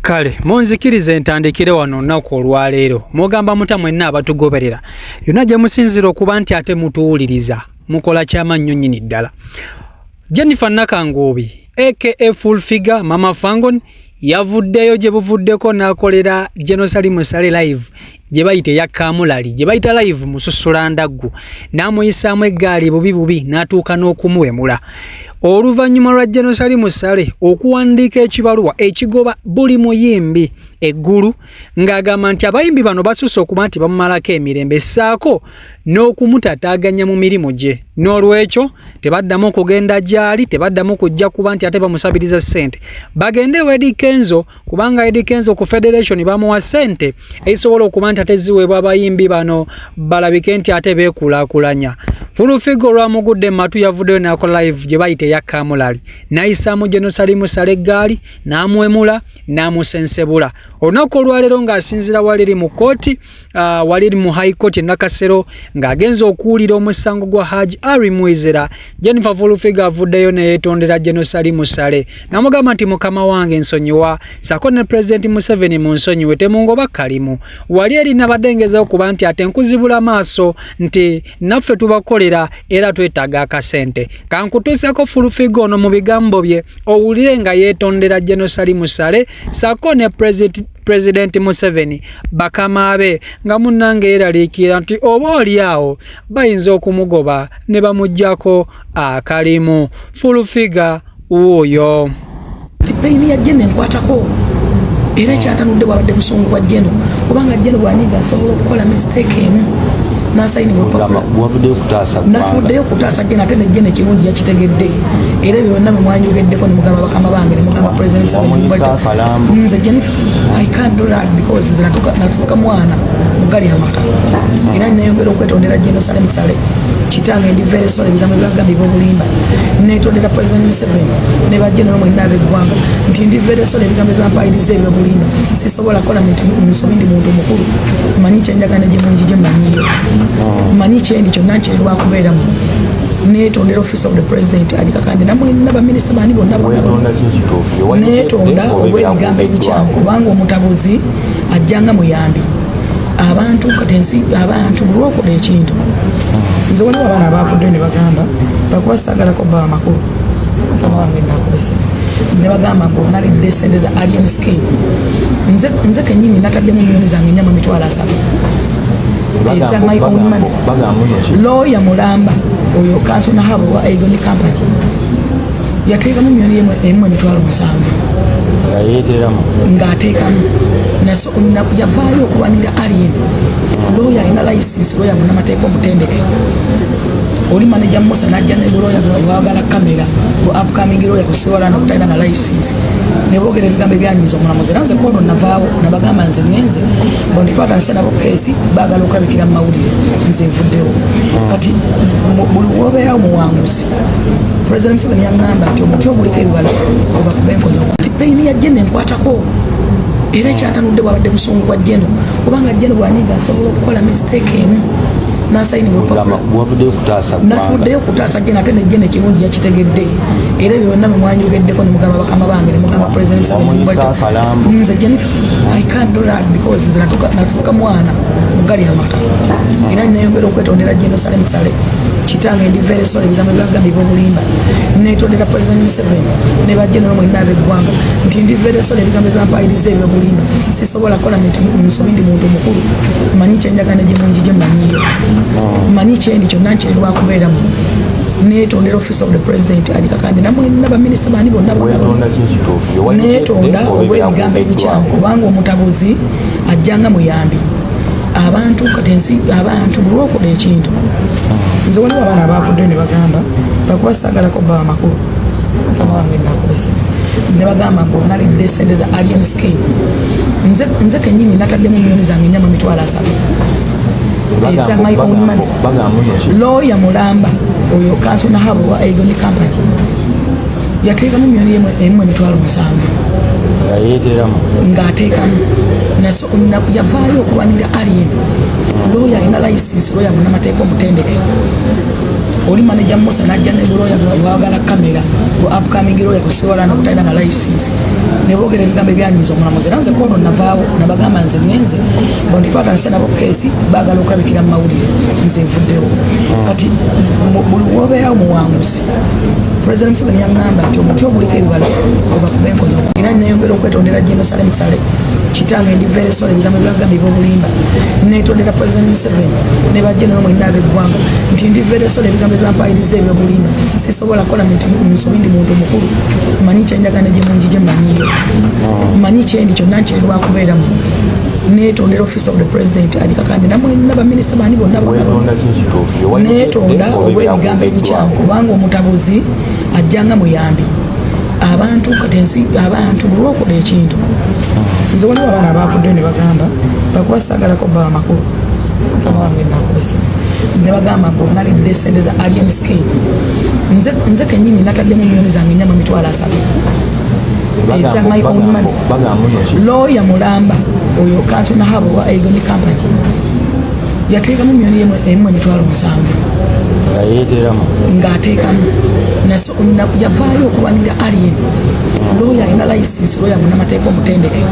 Kale munzikirize entandikire wano nnako olwaleero mugamba mutamwenna abatugoberera yonna gye musinzira okuba nti ate mutuwuliriza mukola kyamannyo nnyini ddala. Jennifer Nakangobi aka Full Figure Mama Fangon yavuddeyo gye buvuddeko n'akolera Genocide Musale live gye bayite ya Kamulali gye bayita live mususula ndaggu n'amuyisaamu eggaali bubi n'atuuka n'okumuwemula. Oluvannyuma lwa Genocide Musale okuwandiika ekibaluwa ekigoba buli muyimbi eggulu ng'agamba nti abayimbi bano basusse okuba nti bamumalako emirembe ssaako n'okumutataaganya mu mirimu gye, n'olwekyo tebaddamu okugenda gy'ali, tebaddamu kujja kuba nti ate bamusabiriza ssente. Bagende Eddie Kenzo kubanga Eddie Kenzo ku Federation bamuwa ssente ezisobola okuba nti ate ziweebwa abayimbi bano balabike nti ate beekulaakulanya. Full Figure olwamugudde matu yavuddeyo n'akola live gye bayite ya Kamulali n'ayisaamu Genocide Musale eggaali n'amuwemula n'amusensebula. Olunaku olwaleero ng'asinzira waliri mu kooti waliri mu high court Nakasero ng'agenza okuwulira omusango gwa Haji Ari Mwizera. Jennifer Full Figure avuddeyo ne yeetondera Genocide Musale n'amugamba nti mukama wange nsonyiwa sako ne President Museveni mu nsonyiwe temungoba kalimu. Wali eri nabaddengezaho kuba nti ate nkuzibula maaso nti naffe tubakolera era twetaaga akasente. Kankutuuseko Full Figure ono mu bigambo bye owulire nga yeetondera Genocide Musale sako ne President Museveni bakama be nga munnange yeraliikira nti oba oli awo bayinza okumugoba ne bamuggyako akalimu. Full Figure wuuyo. Tipeni ya jene nkwatako era kyatanudde bwadde busungu bwa jeno kubanga jeno bwaniga asobola okukola mistake emu nasaini natuddeyo kutaasa jena ate nejene kirungi yakitegedde era ebyo byonna mumwanjogeddeko ne mugamba bakama bange ne mugamba President nze Jennifer I can't do that because nze natuuka mwana mugali amaka era nayongera okwetondera Genocide Musale kitange ndi very sorry bigambo byagambibwa obulimba netondera President Museveni ne bajjeno mwenna ab'eggwanga nti ndi very sorry bigambo byampayiriza ebyobulimba sisobola kola musomi ndi muntu mukulu manyi kyenjagana gye mungi gye mmanyiyo manyi kyendi kyonna nkirirwa kubeeramu netondera office of the president agikakande namwenna baminisita bani bonna netonda olw'ebigambo ebikyamu kubanga omutabuzi ajjanga muyambi abantu katensi abantu bulwokola ekintu nze waliwo abaana abavudde ne bagamba bakuba saagalako baba makulu kama wange nakubese ne bagamba mbu nalidde sente za alien scheme nze kenyini nataddemu miliyoni zange nyama mitwalo 3 eza my own money lawyer mulamba oyo kanso na habo wa Egon Company yateekamu miliyoni emu mitwalo 7 ng'ateekamu naso yavaayo okuwanira alien lawyer ina license lawyer munamateeka omutendeke oli manager Musa najja ne lawyer wagala kamera bu upcoming lawyer kusiwala n'okutayina na license ne boogera ebigambo ebyanyiza omulamuzi nanze kono navaawo nabagamba nze ngenze bondikwata nsena bo kesi baagala okulabikira mu mawulire nze nvuddewo kati buli wobeerawo muwanguzi President Museveni yaŋŋamba nti omuti oguliko ebibala oba kubenkozo nti peyini ya jene nkwatako era kyatanudde bwabadde busungu bwa jeno kubanga jeno bwaniga asobola okukola mistake emu nasaini natuddeyo kutaasa jene ate nejene kirungi yakitegedde era ebyo byonna mumwanjogeddeko ne mugamba bakama bange ne mugamba President nze Jennifer I can't do that because nze natuuka mwana mugali amaka era nayongera okwetondera Genocide Musale kitange ndi very sorry bigambo byagambibwa obulimba netondera President Museveni ne bajjeno mwenna ab'eggwanga nti ndi very sorry bigambo byampayiriza ebyobulimba sisobola kola musomi ndi muntu mukulu manyi kyenjagana gye mungi gye mmanyiyo manyi kyendi kyonna nkirirwa kubeeramu netondera office of the president agikakande namwenna baminisita bani bonna netonda olw'ebigambo ebikyamu kubanga omutabuzi ajjanga muyambi abantu katensi abantu bulwokola ekintu nze waliwo abaana abavudde ne bagamba bakuba saagalako baba makulu kama wange nakubese ne bagamba mbu nalidde sente za alien scheme nze kenyini nataddemu miliyoni zange nyama mitwalo 3 eza my own money lawyer mulamba oyo kanso na habo wa Egon Company yateekamu miliyoni emu mitwalo 7 ng'ateekamu yavaayo okulwanira alien looya alina license looya munamateeka omutendeke oli manager Musa najja ne looya lwagala kamera upcoming looya kusiwala nokutalina na license ne boogera ebigambo ebyanyiza omulamuzi era nze kwono navaawo nabagamba nze ngenze bondifatanise nabo keesi baagala okulabikira mu mawulire nze nvuddewo kati buli wobeerawo muwanguzi President Museveni yaŋŋamba nti omuti oguliko ebibala obakuba enkono era neyongera okwetondera Jerusalem Sale kitange ndi very sorry ebigambo byagambye eby'obulimba netondera President Museveni ne bajja nayo mwenna ab'eggwanga nti ndi very sorry ebigambo byampayiriza eby'obulimba sisobola kukola nsobi ndi muntu mukulu manyi kyenjagana gye mungi gye mmanyiyo manyi kyendi kyonna nkyerwakubeeramu netondera office of the president alikakande namwenna baminisita bani bonna netonda olw'ebigambo ebikyamu kubanga omutabuzi ajjanga muyambi abantu katensi abantu bulwokola ekintu nze waliwo abaana abavuddeyo ne bagamba bakuba saagalako baba makulu mukama wange nakubisa ne bagamba mbu nalidde sente za alien skin nze kenyini nataddemu miliyoni zange ennyama emitwalo 3 eza my own money lawyer mulamba oyo kanso nahabo wa Egoni company yateekamu miliyoni emu emitwalo 7 ng'ateekamu yavaayo okulwanira alien looya alina license looya munamateeka omutendeke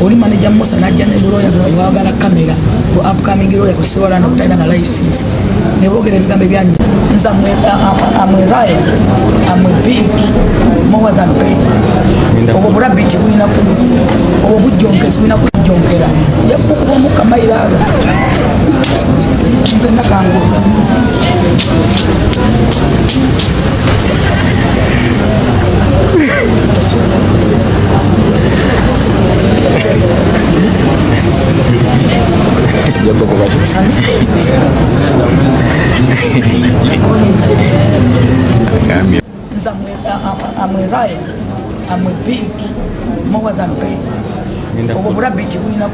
oli manager Musa najja ne looya lwagala kamera upcoming looya kusiwala nokutalina na license ne boogera ebigambo ebyanyiza nze amwe raya amwe big more than pay obwo bulabiti bulina obwo bujjonkezi bulina kujjonkera yakukuba omukka mayiraaga nze nakangula amwe raya amwe big more than pay obwo bulabiti bulina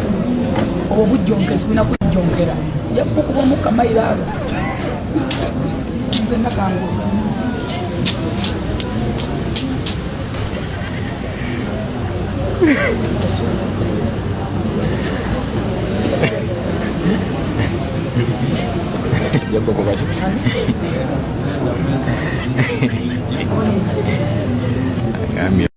obwo bujjonkezi bulina kujjonkera yakukuba omukka mayiraaga nze nakangula Cambio.